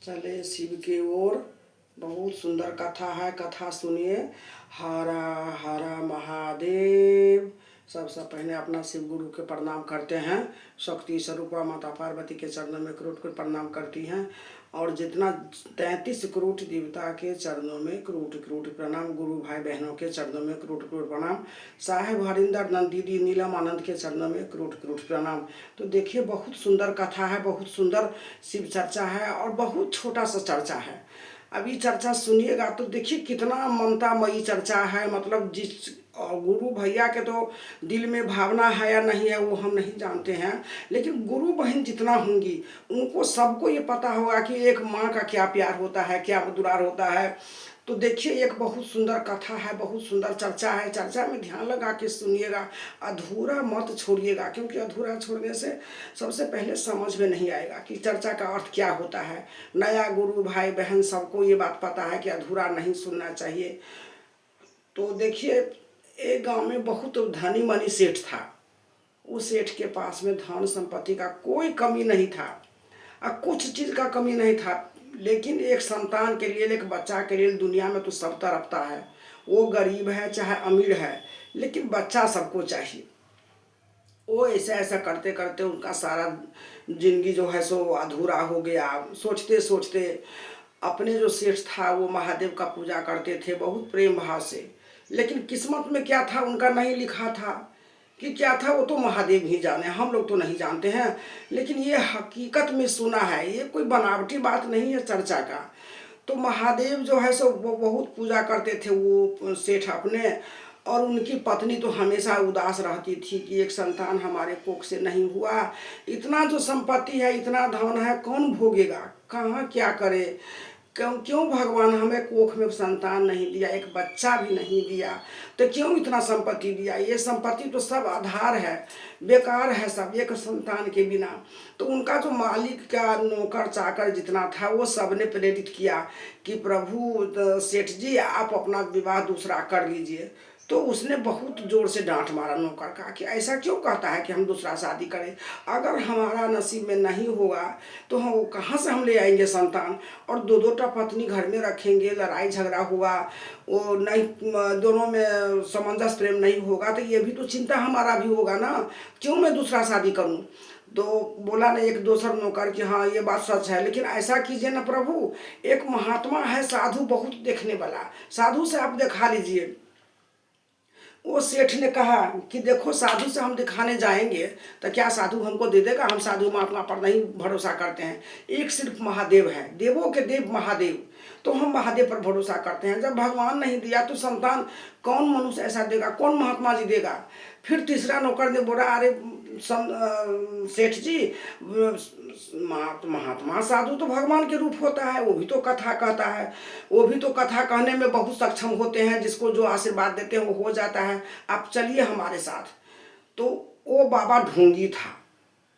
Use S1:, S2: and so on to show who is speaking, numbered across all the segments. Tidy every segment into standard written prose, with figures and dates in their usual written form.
S1: चले शिव की ओर। बहुत सुंदर कथा है, कथा सुनिए। हरा हरा महादेव। सबसे पहले अपना शिव गुरु के प्रणाम करते हैं। शक्ति स्वरूपा माता पार्वती के चरणों में करोड़ करोड़ प्रणाम करती हैं। और जितना 33 करोड़ देवता के चरणों में करोड़ करोड़ प्रणाम। गुरु भाई बहनों के चरणों में करोड़ करोड़ प्रणाम। साहेब हरिंदर नंदीदी नीलम आनंद के चरणों में करोड़ करोड़ प्रणाम। तो देखिए, बहुत सुंदर कथा है, बहुत सुंदर शिव चर्चा है और बहुत छोटा सा चर्चा है। अभी चर्चा सुनिएगा तो देखिए कितना ममतामयी चर्चा है। मतलब जिस गुरु भैया के तो दिल में भावना है या नहीं है वो हम नहीं जानते हैं, लेकिन गुरु बहन जितना होंगी उनको सबको ये पता होगा कि एक माँ का क्या प्यार होता है, क्या दुलार होता है। तो देखिए, एक बहुत सुंदर कथा है, बहुत सुंदर चर्चा है। चर्चा में ध्यान लगा के सुनिएगा, अधूरा मत छोड़िएगा, क्योंकि अधूरा छोड़ने से सबसे पहले समझ में नहीं आएगा कि चर्चा का अर्थ क्या होता है। नया गुरु भाई बहन सबको ये बात पता है कि अधूरा नहीं सुनना चाहिए। तो देखिए, एक गांव में बहुत धनी मनी सेठ था। उस सेठ के पास में धन संपत्ति का कोई कमी नहीं था और कुछ चीज़ का कमी नहीं था, लेकिन एक संतान के लिए, एक बच्चा के लिए दुनिया में तो सब तरफता है। वो गरीब है चाहे अमीर है, लेकिन बच्चा सबको चाहिए। वो ऐसा ऐसा करते करते उनका सारा जिंदगी जो है सो अधूरा हो गया। सोचते सोचते अपने जो सेठ था वो महादेव का पूजा करते थे बहुत प्रेम भाव से, लेकिन किस्मत में क्या था उनका नहीं लिखा था। कि क्या था वो तो महादेव ही जाने, हम लोग तो नहीं जानते हैं। लेकिन ये हकीकत में सुना है, ये कोई बनावटी बात नहीं है चर्चा का। तो महादेव जो है सो वो बहुत पूजा करते थे वो सेठ अपने। और उनकी पत्नी तो हमेशा उदास रहती थी कि एक संतान हमारे कोख से नहीं हुआ। इतना जो संपत्ति है, इतना धन है, कौन भोगेगा, कहाँ क्या करे। क्यों क्यों भगवान हमें कोख में संतान नहीं दिया, एक बच्चा भी नहीं दिया, तो क्यों इतना संपत्ति दिया। ये संपत्ति तो सब आधार है, बेकार है सब एक संतान के बिना। तो उनका जो मालिक का नौकर चाकर जितना था वो सब ने प्रेरित किया कि प्रभु सेठ जी आप अपना विवाह दूसरा कर लीजिए। तो उसने बहुत जोर से डांट मारा नौकर का कि ऐसा क्यों कहता है कि हम दूसरा शादी करें। अगर हमारा नसीब में नहीं होगा तो हम कहाँ से हम ले आएंगे संतान। और दो दो टा पत्नी घर में रखेंगे, लड़ाई झगड़ा हुआ, वो नहीं, दोनों में सामंजस्य प्रेम नहीं होगा, तो ये भी तो चिंता हमारा भी होगा ना। क्यों मैं दूसरा शादी करूं। तो बोला ना एक दोसर नौकर कि हाँ ये बात सच है, लेकिन ऐसा कीजिए ना प्रभु, एक महात्मा है साधु बहुत देखने वाला, साधु से आप दिखा लीजिए। वो सेठ ने कहा कि देखो साधु से हम दिखाने जाएंगे तो क्या साधु हमको दे देगा, हम साधु महात्मा पर नहीं भरोसा करते हैं। एक सिर्फ महादेव है, देवों के देव महादेव, तो हम महादेव पर भरोसा करते हैं। जब भगवान नहीं दिया तो संतान कौन मनुष्य ऐसा देगा, कौन महात्मा जी देगा। फिर तीसरा नौकर ने बोला अरे सेठ जी, महात्मा साधु तो भगवान के रूप होता है, वो भी तो कथा कहता है, वो भी तो कथा कहने में बहुत सक्षम होते हैं, जिसको जो आशीर्वाद देते हैं वो हो जाता है, आप चलिए हमारे साथ। तो वो बाबा ढोंगी था,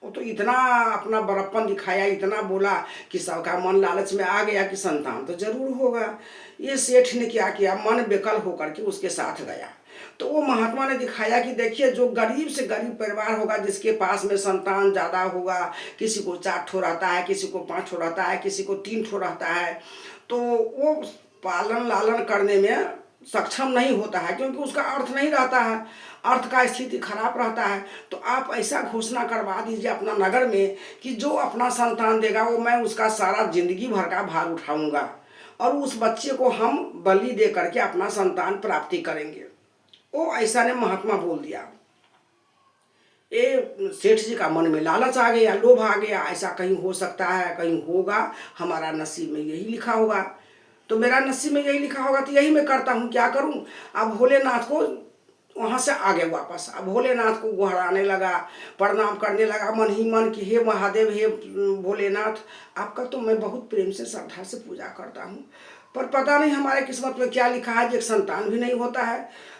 S1: वो तो इतना अपना बड़प्पन दिखाया, इतना बोला कि सबका मन लालच में आ गया कि संतान तो जरूर होगा। ये सेठ ने क्या किया, मन बेकल होकर के उसके साथ गया। तो वो महात्मा ने दिखाया कि देखिए जो गरीब से गरीब परिवार होगा, जिसके पास में संतान ज़्यादा होगा, किसी को 4 ठो रहता है, किसी को 5 ठो रहता है, किसी को 3 ठो रहता है, तो वो पालन लालन करने में सक्षम नहीं होता है, क्योंकि उसका अर्थ नहीं रहता है, अर्थ का स्थिति खराब रहता है। तो आप ऐसा घोषणा करवा दीजिए अपना नगर में कि जो अपना संतान देगा वो मैं उसका सारा जिंदगी भर का भार उठाऊंगा और उस बच्चे को हम बलि दे करके अपना संतान प्राप्ति करेंगे। वो ऐसा ने महात्मा बोल दिया। ये सेठ जी का मन में लालच आ गया, लोभ आ गया, ऐसा कहीं हो सकता है, कहीं होगा, हमारा नसीब में यही लिखा होगा, तो मेरा नसीब में यही लिखा होगा तो यही मैं करता हूँ, क्या करूँ। अब भोलेनाथ को वहाँ से आ गए वापस। अब भोलेनाथ को गुहराने लगा, प्रणाम करने लगा मन ही मन कि हे महादेव, हे भोलेनाथ, आपका तो मैं बहुत प्रेम से श्रद्धा से पूजा करता हूँ, पर पता नहीं हमारे किस्मत में क्या लिखा है, एक संतान भी नहीं होता है।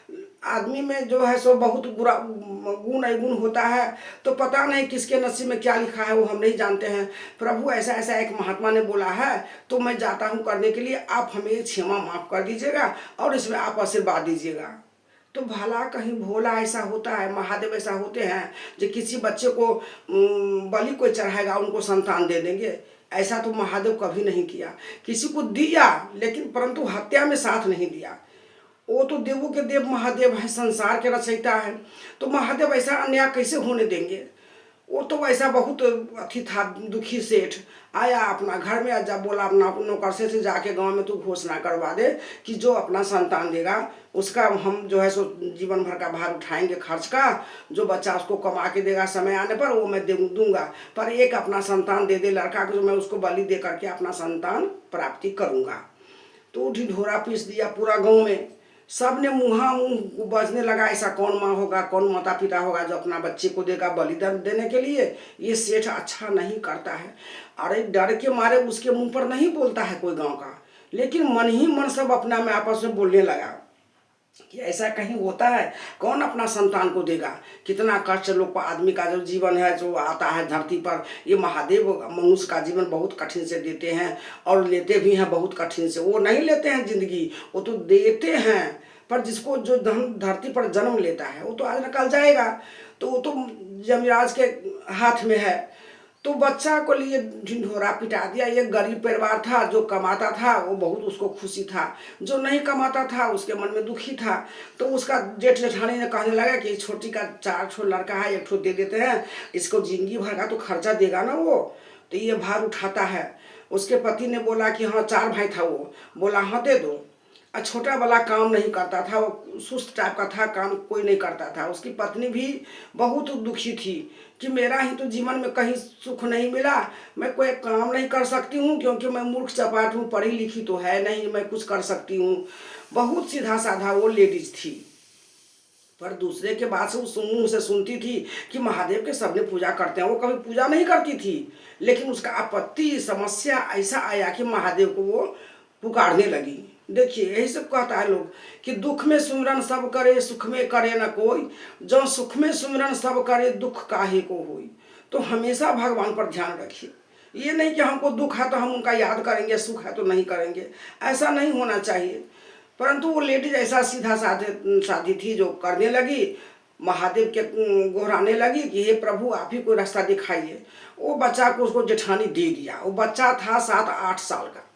S1: आदमी में जो है सो बहुत बुरा गुण अवगुण होता है, तो पता नहीं किसके नसीब में क्या लिखा है वो हम नहीं जानते हैं। प्रभु ऐसा ऐसा एक महात्मा ने बोला है, तो मैं जाता हूँ करने के लिए, आप हमें क्षमा माफ कर दीजिएगा और इसमें आप आशीर्वाद दीजिएगा। तो भला कहीं भोला ऐसा होता है, महादेव ऐसा होते हैं जो किसी बच्चे को बलि कोई चढ़ाएगा उनको संतान दे देंगे। ऐसा तो महादेव कभी नहीं किया। किसी को दिया लेकिन परंतु हत्या में साथ नहीं दिया। वो तो देवों के देव महादेव है, संसार के रचयिता है, तो महादेव ऐसा अन्याय कैसे होने देंगे। वो तो ऐसा बहुत अथी था, दुखी सेठ आया अपना घर में, जब बोला अपना नौकर से जाके गांव में तू घोषणा करवा दे कि जो अपना संतान देगा उसका हम जो है सो जीवन भर का भार उठाएंगे, खर्च का जो बच्चा उसको कमा के देगा समय आने पर वो मैं दूंगा, पर एक अपना संतान दे दे लड़का को, जो मैं उसको बलि दे करके अपना संतान प्राप्ति करूँगा। तो ढिढोरा पीस दिया पूरा गाँव में। सब ने मुँहा मुँह बजने लगा, ऐसा कौन माँ होगा, कौन माता पिता होगा जो अपना बच्चे को देगा बलिदान देने के लिए। ये सेठ अच्छा नहीं करता है। अरे डर के मारे उसके मुंह पर नहीं बोलता है कोई गांव का, लेकिन मन ही मन सब अपना में आपस में बोलने लगा कि ऐसा कहीं होता है, कौन अपना संतान को देगा। कितना कष्ट लोग आदमी का जो जीवन है जो आता है धरती पर, ये महादेव मनुष्य का जीवन बहुत कठिन से देते हैं और लेते भी हैं बहुत कठिन से। वो नहीं लेते हैं जिंदगी, वो तो देते हैं, पर जिसको जो धरती पर जन्म लेता है वो तो आज निकल जाएगा, तो वो तो यमराज के हाथ में है। तो बच्चा को लिए ढिंढोरा पिटा दिया। ये गरीब परिवार था, जो कमाता था वो बहुत उसको खुशी था, जो नहीं कमाता था उसके मन में दुखी था। तो उसका जेठ जेठानी ने कहने लगा कि छोटी का 4 ठो लड़का है, 1 ठो दे देते हैं, इसको जिंदगी भर का तो खर्चा देगा ना वो, तो ये भार उठाता है। उसके पति ने बोला कि हाँ 4 भाई था, वो बोला हाँ दे दो। छोटा वाला काम नहीं करता था, वो सुस्त टाइप का था, काम कोई नहीं करता था। उसकी पत्नी भी बहुत दुखी थी कि मेरा ही तो जीवन में कहीं सुख नहीं मिला, मैं कोई काम नहीं कर सकती हूँ क्योंकि मैं मूर्ख चपाट हूँ, पढ़ी लिखी तो है नहीं मैं कुछ कर सकती हूँ। बहुत सीधा साधा वो लेडीज थी, पर दूसरे के बात से उस मुँह से सुनती थी कि महादेव के सबने पूजा करते हैं। वो कभी पूजा नहीं करती थी, लेकिन उसका आपत्ति समस्या ऐसा आया कि महादेव को वो पुकारने लगी। देखिए यही सब कहता है लोग कि दुख में सुमिरन सब करे, सुख में करे न कोई, जो सुख में सुमिरन सब करे दुख काहे को होई। तो हमेशा भगवान पर ध्यान रखिए। ये नहीं कि हमको दुख है तो हम उनका याद करेंगे, सुख है तो नहीं करेंगे, ऐसा नहीं होना चाहिए। परंतु वो लेडीज ऐसा सीधा साधी थी जो करने लगी, महादेव के गोहराने लगी कि हे प्रभु आप ही कोई रास्ता दिखाइए। वो बच्चा को उसको जेठानी दे दिया। वो बच्चा था 7-8 साल का,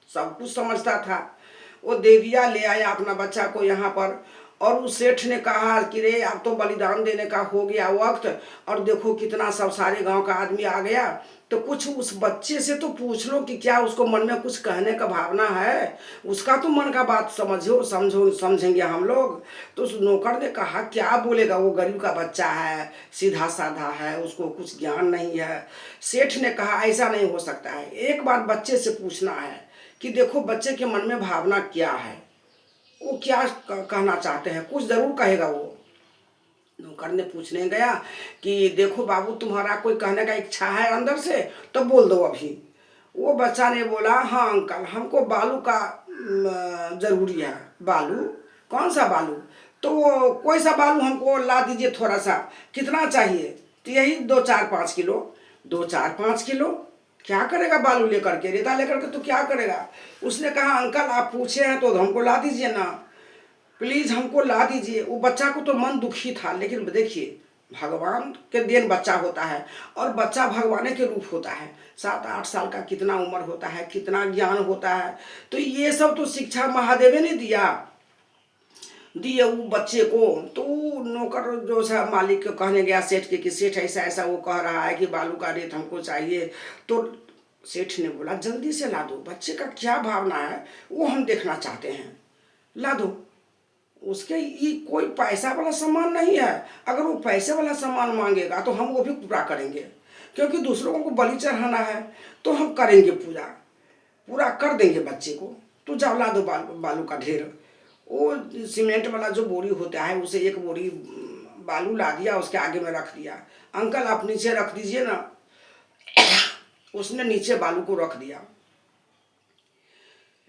S1: सब कुछ समझता था। वो दे दिया, ले आया अपना बच्चा को यहाँ पर, और उस सेठ ने कहा कि रे अब तो बलिदान देने का हो गया वक्त, और देखो कितना सब सारे गांव का आदमी आ गया, तो कुछ उस बच्चे से तो पूछ लो कि क्या उसको मन में कुछ कहने का भावना है, उसका तो मन का बात समझेंगे हम लोग। तो उस नौकर ने कहा क्या बोलेगा, वो गरीब का बच्चा है, सीधा साधा है, उसको कुछ ज्ञान नहीं है। सेठ ने कहा ऐसा नहीं हो सकता है, एक बार बच्चे से पूछना है कि देखो बच्चे के मन में भावना क्या है, वो क्या कहना चाहते हैं, कुछ जरूर कहेगा। वो नौकर ने पूछने गया कि देखो बाबू तुम्हारा कोई कहने का इच्छा है अंदर से तो बोल दो अभी। वो बच्चा ने बोला हाँ अंकल हमको बालू का जरूरी है। बालू? कौन सा बालू? तो कोई सा बालू हमको ला दीजिए थोड़ा सा। कितना चाहिए? तो यही 2-4-5 किलो। 2-4-5 किलो क्या करेगा बालू लेकर के, रेता लेकर के तो क्या करेगा। उसने कहा अंकल आप पूछे हैं तो हमको ला दीजिए ना, प्लीज़ हमको ला दीजिए। वो बच्चा को तो मन दुखी था, लेकिन देखिए भगवान के देन बच्चा होता है और बच्चा भगवान के रूप होता है। 7-8 साल का कितना उम्र होता है, कितना ज्ञान होता है। तो ये सब तो शिक्षा महादेव ने दिए वो बच्चे को। तो नौकर जो सा मालिक को कहने गया सेठ के कि सेठ ऐसा ऐसा वो कह रहा है कि बालू का रेत हमको चाहिए। तो सेठ ने बोला जल्दी से ला दो, बच्चे का क्या भावना है वो हम देखना चाहते हैं, ला दो। उसके ये कोई पैसा वाला सामान नहीं है, अगर वो पैसे वाला सामान मांगेगा तो हम वो भी पूरा करेंगे, क्योंकि दूसरों को बलि चढ़ाना है तो हम करेंगे पूजा, पूरा कर देंगे बच्चे को। तो जाओ ला दो बालू का ढेर। वो सीमेंट वाला जो बोरी होता है उसे 1 बोरी बालू ला दिया, उसके आगे में रख दिया। अंकल आप नीचे रख दीजिए ना। उसने नीचे बालू को रख दिया।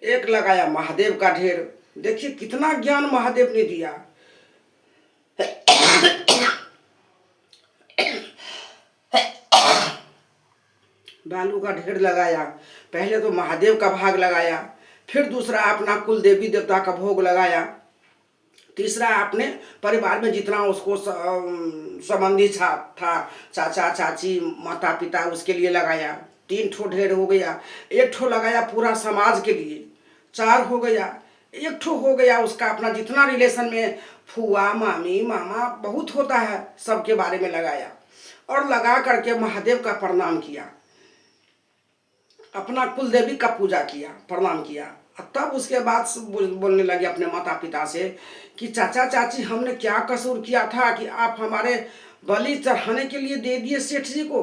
S1: एक लगाया महादेव का ढेर। देखिए कितना ज्ञान महादेव ने दिया। बालू का ढेर लगाया, पहले तो महादेव का भाग लगाया, फिर दूसरा अपना कुल देवी देवता का भोग लगाया, तीसरा अपने परिवार में जितना उसको संबंधी था चाचा चाची माता पिता उसके लिए लगाया, 3 ठो ढेर हो गया, 1 ठो लगाया पूरा समाज के लिए, 4 हो गया, 1 ठो हो गया उसका अपना जितना रिलेशन में फूआ मामी मामा बहुत होता है सबके बारे में लगाया, और लगा करके महादेव का प्रणाम किया, अपना कुल देवी का पूजा किया, प्रणाम किया। तब उसके बाद बोलने लगे अपने माता पिता से कि चाचा चाची हमने क्या कसूर किया था कि आप हमारे बलि चढ़ाने के लिए दे दिए सेठ जी को।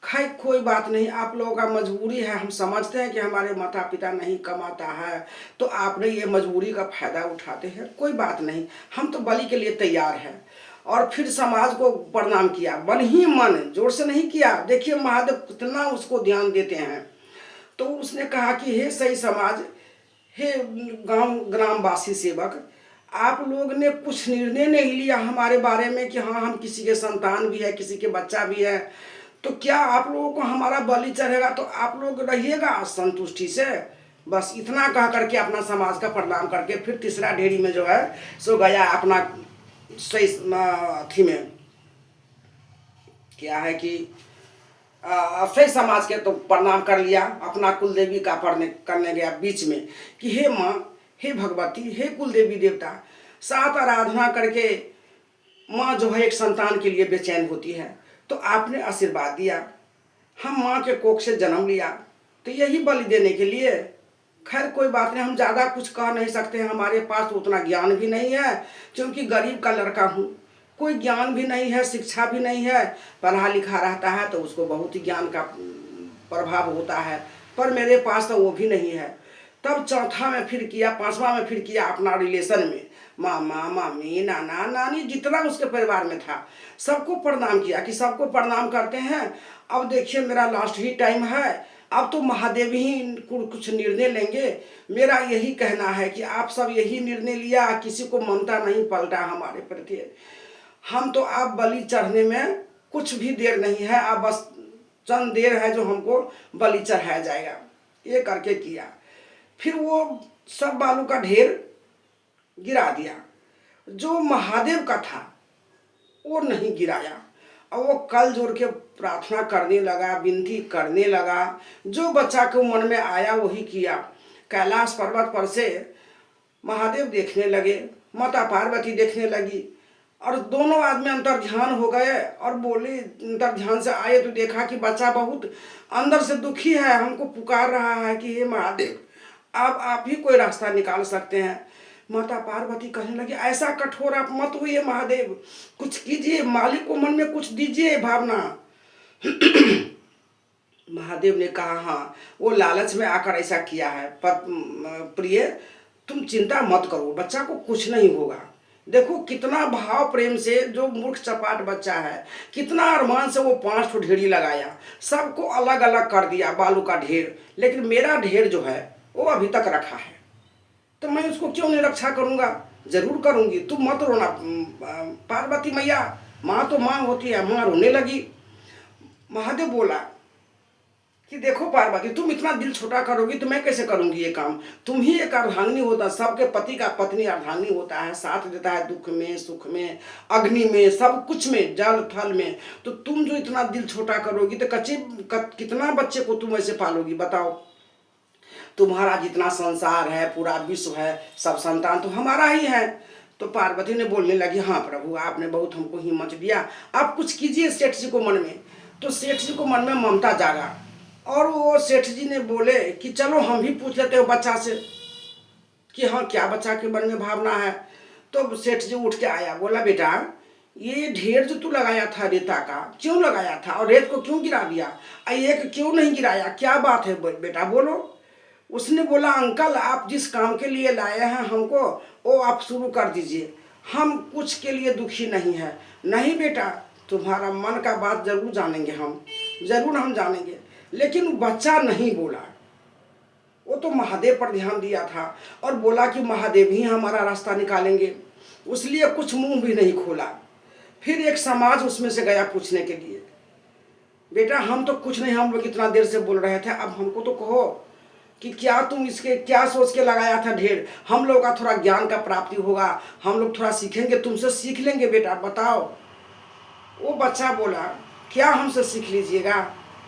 S1: खैर कोई बात नहीं, आप लोगों का मजबूरी है, हम समझते हैं कि हमारे माता पिता नहीं कमाता है तो आपने ये मजबूरी का फायदा उठाते हैं, कोई बात नहीं, हम तो बलि के लिए तैयार हैं। और फिर समाज को प्रणाम किया, मन ही मन, जोर से नहीं किया। देखिए महादेव कितना उसको ध्यान देते हैं। तो उसने कहा कि हे सही समाज, हे गांव ग्रामवासी सेवक, आप लोग ने कुछ निर्णय नहीं लिया हमारे बारे में कि हाँ हम किसी के संतान भी है, किसी के बच्चा भी है, तो क्या आप लोगों को हमारा बलि चढ़ेगा तो आप लोग रहिएगा संतुष्टि से। बस इतना कह करके अपना समाज का प्रणाम करके फिर तीसरा ढेरी में जो है सो गया अपना सही अथी में, क्या है कि सही समाज के तो प्रणाम कर लिया, अपना कुल देवी का करने गया बीच में कि हे माँ, हे भगवती, हे कुल देवी देवता। 7 आराधना करके माँ जो है एक संतान के लिए बेचैन होती है, तो आपने आशीर्वाद दिया, हम माँ के कोख से जन्म लिया तो यही बलि देने के लिए। खैर कोई बात नहीं, हम ज़्यादा कुछ कह नहीं सकते हैं, हमारे पास तो उतना ज्ञान भी नहीं है, क्योंकि गरीब का लड़का हूँ, कोई ज्ञान भी नहीं है, शिक्षा भी नहीं है। पढ़ा लिखा रहता है तो उसको बहुत ही ज्ञान का प्रभाव होता है, पर मेरे पास तो वो भी नहीं है। तब चौथा में फिर किया, 5वां में फिर किया अपना रिलेशन में मामा मामी नाना नानी जितना उसके परिवार में था सबको प्रणाम किया कि सबको प्रणाम करते हैं। अब देखिए मेरा लास्ट ही टाइम है, अब तो महादेव ही कुछ निर्णय लेंगे। मेरा यही कहना है कि आप सब यही निर्णय लिया, किसी को ममता नहीं पलटा हमारे प्रति। हम तो आप बलि चढ़ने में कुछ भी देर नहीं है, आप बस चंद देर है जो हमको बलि चढ़ाया जाएगा, ये करके किया। फिर वो सब बालू का ढेर गिरा दिया, जो महादेव का था वो नहीं गिराया। और वो कल जोड़ के प्रार्थना करने लगा, विनती करने लगा, जो बच्चा के मन में आया वही किया। कैलाश पर्वत पर से महादेव देखने लगे, माता पार्वती देखने लगी, और दोनों आदमी अंतर ध्यान हो गए और बोले, अंतर ध्यान से आए तो देखा कि बच्चा बहुत अंदर से दुखी है, हमको पुकार रहा है कि हे महादेव आप ही कोई रास्ता निकाल सकते हैं। माता पार्वती कहने लगी ऐसा कठोर आप मत होइए महादेव, कुछ कीजिए, मालिक को मन में कुछ दीजिए भावना। महादेव ने कहा हाँ वो लालच में आकर ऐसा किया है, पर प्रिय तुम चिंता मत करो, बच्चा को कुछ नहीं होगा। देखो कितना भाव प्रेम से जो मूर्ख चपाट बच्चा है, कितना अरमान से वो 5 ठो ढेरी लगाया, सबको अलग अलग कर दिया बालू का ढेर, लेकिन मेरा ढेर जो है वो अभी तक रखा है, तो मैं उसको क्यों नहीं रक्षा करूँगा, जरूर करूँगी। तुम मत रोना पार्वती मैया, माँ तो माँ होती है। माँ रोने लगी। महादेव बोला कि देखो पार्वती तुम इतना दिल छोटा करोगी तो मैं कैसे करूँगी ये काम, तुम ही एक अर्धांगिनी होता, सबके पति का पत्नी अर्धांगिनी होता है, साथ देता है दुख में सुख में अग्नि में सब कुछ में, जल थल में। तो तुम जो इतना दिल छोटा करोगी तो कितना बच्चे को तुम ऐसे पालोगी बताओ। तुम्हारा जितना संसार है, पूरा विश्व है, सब संतान तो हमारा ही है। तो पार्वती ने बोलने लगी हाँ प्रभु आपने बहुत हमको हिम्मत दिया, आप कुछ कीजिए सेठ जी को मन में। तो सेठ जी को मन में ममता जागा, और वो सेठ जी ने बोले कि चलो हम भी पूछ लेते हो बच्चा से कि हाँ क्या बच्चा के मन में भावना है। तो सेठ जी उठ के आया, बोला बेटा ये ढेर जो तू लगाया था रेता का क्यों लगाया था, और रेत को क्यों गिरा दिया, एक क्यों नहीं गिराया, क्या बात है बेटा बोलो। उसने बोला अंकल आप जिस काम के लिए लाए हैं हमको वो आप शुरू कर दीजिए, हम कुछ के लिए दुखी नहीं है। नहीं बेटा तुम्हारा मन का बात जरूर जानेंगे, हम जरूर हम जानेंगे। लेकिन बच्चा नहीं बोला, वो तो महादेव पर ध्यान दिया था और बोला कि महादेव ही हमारा रास्ता निकालेंगे, उसलिए कुछ मुंह भी नहीं खोला। फिर एक समाज उसमें से गया पूछने के लिए, बेटा हम तो कुछ नहीं, हम लोग इतना देर से बोल रहे थे, अब हमको तो कहो कि क्या तुम इसके क्या सोच के लगाया था ढेर, हम लोग का थोड़ा ज्ञान का प्राप्ति होगा, हम लोग थोड़ा सीखेंगे, तुमसे सीख लेंगे बेटा बताओ। वो बच्चा बोला क्या हमसे सीख लीजिएगा,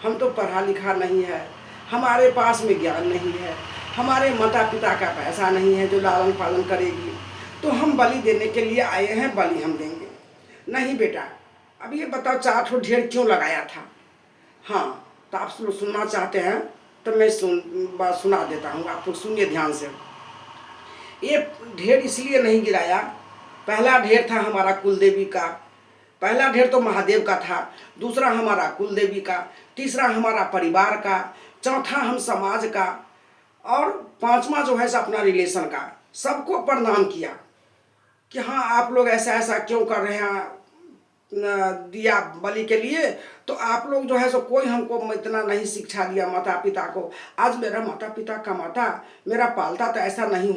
S1: हम तो पढ़ा लिखा नहीं है, हमारे पास में ज्ञान नहीं है, हमारे माता पिता का पैसा नहीं है जो लालन पालन करेगी, तो हम बलि देने के लिए आए हैं, बलि हम देंगे। नहीं बेटा, अब ये बताओ 4 ठो ढेर क्यों लगाया था? हाँ, तो आप सुनना चाहते हैं तो मैं सुना देता हूँ, आप लोग सुनिए ध्यान से। ये ढेर इसलिए नहीं गिराया, पहला ढेर था हमारा कुलदेवी का, पहला ढेर तो महादेव का था, दूसरा हमारा कुलदेवी का, तीसरा हमारा परिवार का, चौथा हम समाज का, और पांचवा जो है अपना रिलेशन का। सबको प्रणाम किया कि हाँ आप लोग ऐसा ऐसा क्यों कर रहे हैं, दिया बलि के लिए, तो आप लोग जो है सो कोई हमको इतना नहीं शिक्षा दिया माता पिता को। आज मेरा माता पिता कमाता, मेरा पालता तो ऐसा नहीं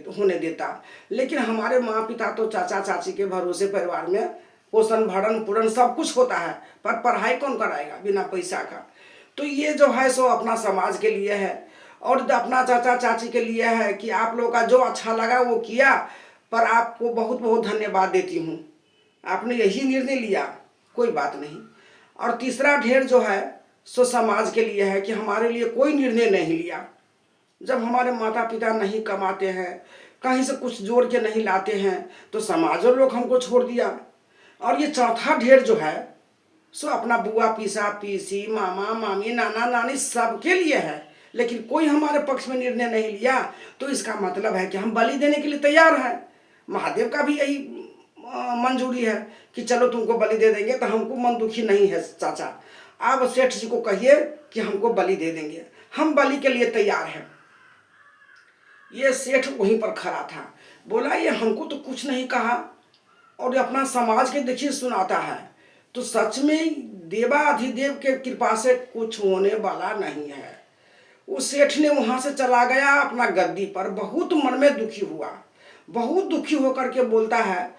S1: होने देता, लेकिन हमारे माँ पिता तो चाचा चाची के भरोसे परिवार में पोषण भरण पूरण सब कुछ होता है, पर पढ़ाई कौन कराएगा बिना पैसा का। तो ये जो है सो अपना समाज के लिए है और अपना चाचा चाची के लिए है कि आप लोगों का जो अच्छा लगा वो किया, पर आपको बहुत बहुत धन्यवाद देती हूँ, आपने यही निर्णय लिया, कोई बात नहीं। और तीसरा ढेर जो है सो समाज के लिए है कि हमारे लिए कोई निर्णय नहीं लिया। जब हमारे माता पिता नहीं कमाते हैं, कहीं से कुछ जोड़ के नहीं लाते हैं, तो समाज और लोग हमको छोड़ दिया। और ये चौथा ढेर जो है सो अपना बुआ पीसा पीसी मामा मामी नाना नानी सबके लिए है, लेकिन कोई हमारे पक्ष में निर्णय नहीं लिया। तो इसका मतलब है कि हम बलि देने के लिए तैयार हैं। महादेव का भी यही मंजूरी है कि चलो तुमको बलि दे देंगे, तो हमको मन दुखी नहीं है चाचा, आप सेठ जी को कहिए कि हमको बलि दे देंगे, हम बलि के लिए तैयार हैं। ये सेठ वहीं पर खड़ा था, बोला ये हमको तो कुछ नहीं कहा और अपना समाज के देखिए सुनाता है, तो सच में देवाधिदेव के कृपा से कुछ होने वाला नहीं है। उस सेठ ने वहां से चला गया अपना गद्दी पर, बहुत मन में दुखी हुआ, बहुत दुखी होकर के बोलता है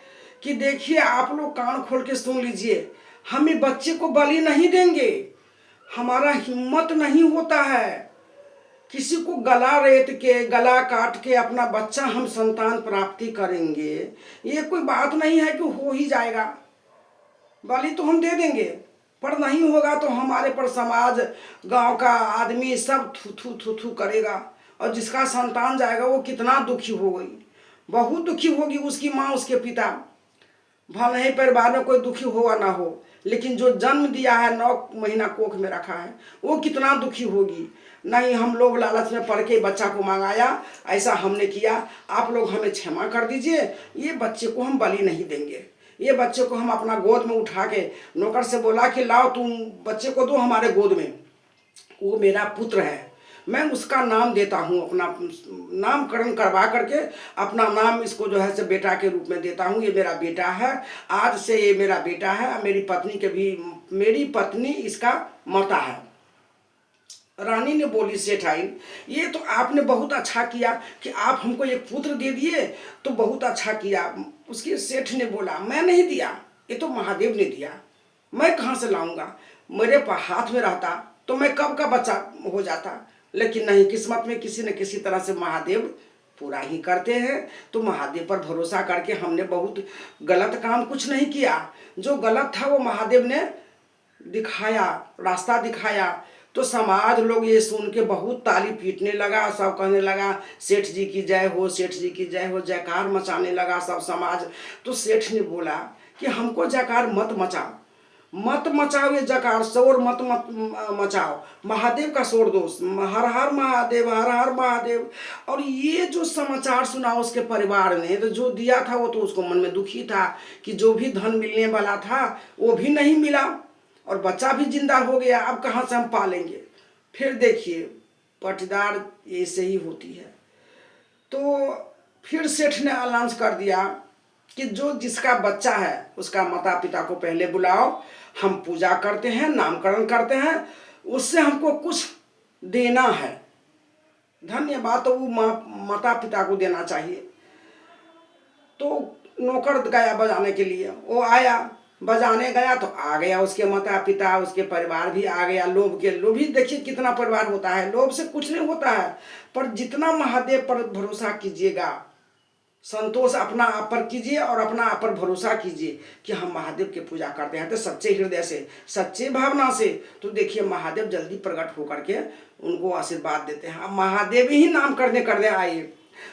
S1: कि देखिए आप लोग कान खोल के सुन लीजिए, हम ये बच्चे को बलि नहीं देंगे, हमारा हिम्मत नहीं होता है, किसी को गला रेत के गला काट के अपना बच्चा हम संतान प्राप्ति करेंगे, ये कोई बात नहीं है कि हो ही जाएगा, बलि तो हम दे देंगे, पर नहीं होगा तो हमारे पर समाज गांव का आदमी सब थू थू थू थू करेगा, और जिसका संतान जाएगा वो कितना दुखी हो गई, बहुत दुखी होगी उसकी माँ उसके पिता, भले ही परिवार में कोई दुखी हुआ ना हो, लेकिन जो जन्म दिया है 9 महीना कोख में रखा है वो कितना दुखी होगी। नहीं, हम लोग लालच में पड़ के बच्चा को मंगाया, ऐसा हमने किया, आप लोग हमें क्षमा कर दीजिए, ये बच्चे को हम बलि नहीं देंगे। ये बच्चे को हम अपना गोद में उठा के नौकर से बोला कि लाओ तुम बच्चे को दो हमारे गोद में, वो मेरा पुत्र है, मैं उसका नाम देता हूँ, अपना नामकरण करवा करके अपना नाम इसको जो है से बेटा के रूप में देता हूँ, ये मेरा बेटा है, आज से ये मेरा बेटा है, मेरी पत्नी के भी, मेरी पत्नी इसका माता है। रानी ने बोली सेठाई, ये तो आपने बहुत अच्छा किया कि आप हमको एक पुत्र दे दिए, तो बहुत अच्छा किया। उसके सेठ ने बोला मैं नहीं दिया, ये तो महादेव ने दिया, मैं कहाँ से लाऊंगा, मेरे हाथ में रहता तो मैं कब का बच्चा हो जाता, लेकिन नहीं, किस्मत में किसी न किसी तरह से महादेव पूरा ही करते हैं। तो महादेव पर भरोसा करके हमने बहुत गलत काम कुछ नहीं किया, जो गलत था वो महादेव ने दिखाया, रास्ता दिखाया। तो समाज लोग ये सुन के बहुत ताली पीटने लगा, सब कहने लगा सेठ जी की जय हो, सेठ जी की जय हो, जयकार मचाने लगा सब समाज। तो सेठ ने बोला कि हमको जयकार मत मचाओ, मत मचाओ, ये जयकार शोर मत मचाओ, महादेव का शोर दो, हर हर महादेव, हर हर महादेव। और ये जो समाचार सुना उसके परिवार ने, तो जो दिया था वो तो उसको मन में दुखी था कि जो भी धन मिलने वाला था वो भी नहीं मिला और बच्चा भी जिंदा हो गया, अब कहाँ से हम पालेंगे। फिर देखिए पटीदार ऐसे ही होती है। तो फिर सेठ ने अलाउंस कर दिया कि जो जिसका बच्चा है उसका माता पिता को पहले बुलाओ, हम पूजा करते हैं, नामकरण करते हैं, उससे हमको कुछ देना है, धन्यवाद तो वो माता पिता को देना चाहिए। तो नौकर गया बजाने के लिए, वो आया, बजाने गया तो आ गया उसके माता पिता, उसके परिवार भी आ गया। लोभ के लोभी देखिए कितना परिवार होता है, लोभ से कुछ नहीं होता है, पर जितना महादेव पर भरोसा कीजिएगा संतोष अपना आप पर कीजिए और अपना आप पर भरोसा कीजिए कि हम महादेव की पूजा करते हैं तो सच्चे हृदय से, सच्चे भावना से। तो देखिए महादेव जल्दी प्रकट होकर के उनको आशीर्वाद देते हैं। अब महादेव ही नाम करने आए,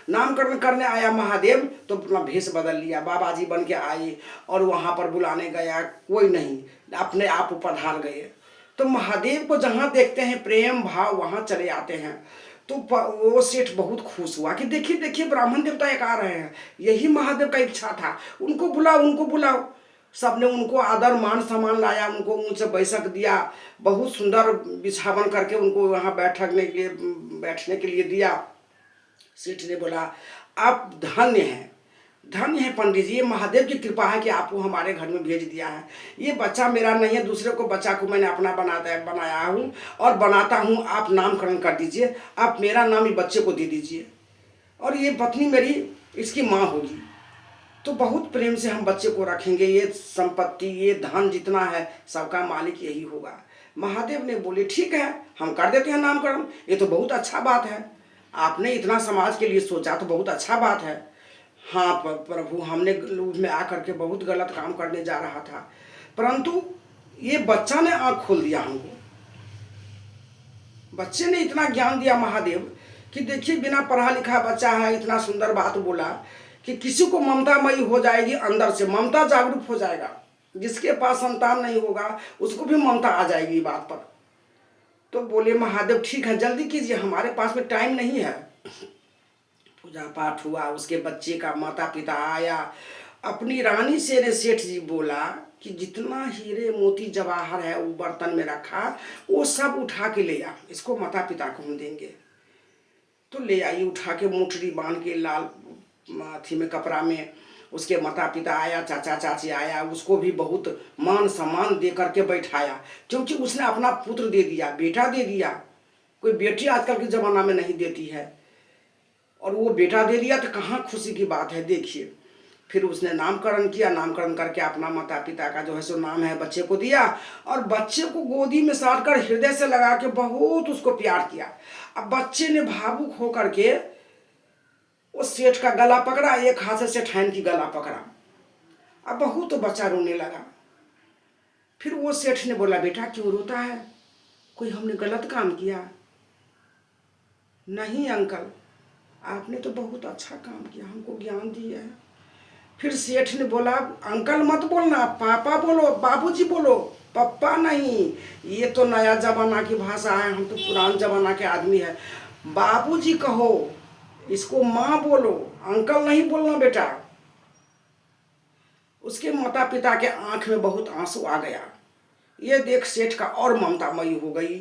S1: नामकरण करने आया महादेव तो अपना भेष बदल लिया, बाबा जी बन के आए और वहाँ पर बुलाने गया कोई नहीं, अपने आप पधार गए। तो महादेव को जहाँ देखते हैं प्रेम भाव वहाँ चले आते हैं। तो वो सेठ बहुत खुश हुआ कि देखिए देखिए ब्राह्मण देवता एक आ रहे हैं, यही महादेव का इच्छा था, उनको बुलाओ उनको बुलाओ। सबने उनको आदर मान सम्मान लाया, उनको उनसे बैठक दिया, बहुत सुंदर बिछावन करके उनको वहाँ बैठने के लिए दिया। सेठ ने बोला आप धन्य हैं, धन्य है पंडित जी, ये महादेव की कृपा है कि आपको हमारे घर में भेज दिया है। ये बच्चा मेरा नहीं है, दूसरे को बच्चा को मैंने अपना बनाया हूँ और बनाता हूँ। आप नामकरण कर दीजिए, आप मेरा नाम ही बच्चे को दे दीजिए और ये पत्नी मेरी इसकी माँ होगी। तो बहुत प्रेम से हम बच्चे को रखेंगे, ये संपत्ति ये धन जितना है सबका मालिक यही होगा। महादेव ने बोले ठीक है हम कर देते हैं नामकरण, ये तो बहुत अच्छा बात है, आपने इतना समाज के लिए सोचा तो बहुत अच्छा बात है। हाँ प्रभु, हमने में आकर के बहुत गलत काम करने जा रहा था, परंतु ये बच्चा ने आँख खोल दिया हमको। बच्चे ने इतना ज्ञान दिया महादेव कि देखिए बिना पढ़ा लिखा बच्चा है, इतना सुंदर बात बोला कि किसी को ममतामयी हो जाएगी, अंदर से ममता जागरूक हो जाएगा। जिसके पास संतान नहीं होगा उसको भी ममता आ जाएगी बात पर। तो बोले महादेव ठीक है जल्दी कीजिए, हमारे पास में टाइम नहीं है। पूजा पाठ हुआ, उसके बच्चे का माता पिता आया। अपनी रानी से ने सेठ जी बोला कि जितना हीरे मोती जवाहर है वो बर्तन में रखा वो सब उठा के ले आ, इसको माता पिता को हम देंगे। तो ले आई, उठा के मोटरी बांध के लाल थी में कपड़ा में उसके माता पिता आया, चाचा चाची आया, उसको भी बहुत मान सम्मान दे करके बैठाया, क्योंकि उसने अपना पुत्र दे दिया, बेटा दे दिया। कोई बेटी आजकल के ज़माना में नहीं देती है और वो बेटा दे दिया तो कहाँ खुशी की बात है। देखिए फिर उसने नामकरण किया, नामकरण करके अपना माता पिता का जो है सो नाम है बच्चे को दिया और बच्चे को गोदी में साट कर हृदय से लगा के बहुत उसको प्यार किया। अब बच्चे ने भावुक होकर के उस सेठ का गला पकड़ा, एक हाथ से सेठाइन की गला पकड़ा। अब बहुत तो बच्चा रोने लगा। फिर वो सेठ ने बोला बेटा क्यों रोता है, कोई हमने गलत काम किया? नहीं अंकल, आपने तो बहुत अच्छा काम किया, हमको ज्ञान दिया है। फिर सेठ ने बोला अंकल मत बोलना, पापा बोलो, बाबूजी बोलो, पप्पा नहीं, ये तो नया जमाना की भाषा है, हम तो पुरान जमाना के आदमी है। बाबूजी कहो, इसको माँ बोलो, अंकल नहीं बोलना बेटा। उसके माता पिता के आंख में बहुत आंसू आ गया। ये देख सेठ का और ममतामयी हो गई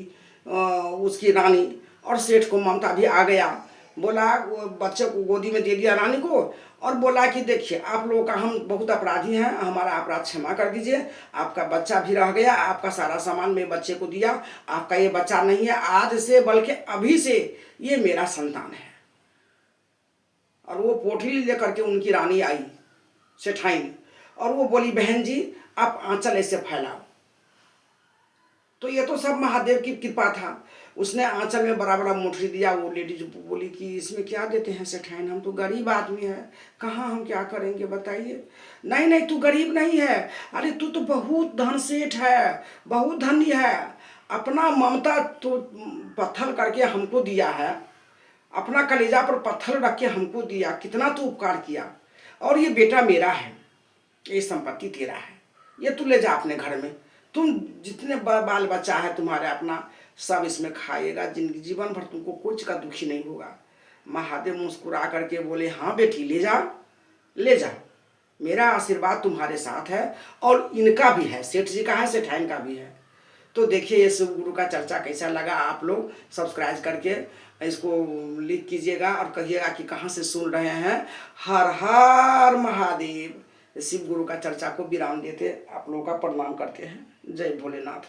S1: उसकी रानी, और सेठ को ममता भी आ गया। बोला वो बच्चे को गोदी में दे दिया रानी को और बोला कि देखिए आप लोगों का हम बहुत अपराधी हैं, हमारा अपराध क्षमा कर दीजिए, आपका बच्चा भी रह गया, आपका सारा सामान मैं बच्चे को दिया, आपका ये बच्चा नहीं है आज से बल्कि अभी से ये मेरा संतान है। और वो पोटली लेकर के उनकी रानी आई सेठाइन और वो बोली बहन जी आप आंचल ऐसे फैलाओ। तो ये तो सब महादेव की कृपा था। उसने आंचल में बड़ा बड़ा मोटरी दिया। वो लेडीज बोली कि इसमें क्या देते हैं सेठाइन, हम तो गरीब आदमी है, कहाँ हम क्या करेंगे बताइए। नहीं नहीं तू गरीब नहीं है, अरे तू तो बहुत धन सेठ है, बहुत धनी है, अपना ममता तो पत्थर करके हमको दिया है, अपना कलेजा पर पत्थर रख के हमको दिया, कितना तू उपकार किया, और ये बेटा मेरा है, ये संपत्ति तेरा है, ये तू ले जा अपने घर में, तुम जितने बाल बच्चा है तुम्हारे अपना सब इसमें खाएगा, जिंदगी जीवन भर तुमको कुछ का दुखी नहीं होगा। महादेव मुस्कुरा करके बोले हाँ बेटी ले जा, ले जा, मेरा आशीर्वाद तुम्हारे साथ है और इनका भी है, सेठ जी का है, सेठाइन का भी है। तो देखिए ये शिव गुरु का चर्चा कैसा लगा, आप लोग सब्सक्राइब करके इसको लिख कीजिएगा और कहिएगा कि कहाँ से सुन रहे हैं। हर हर महादेव। शिव गुरु का चर्चा को विराम देते आप लोगों का प्रणाम करते हैं। जय भोलेनाथ।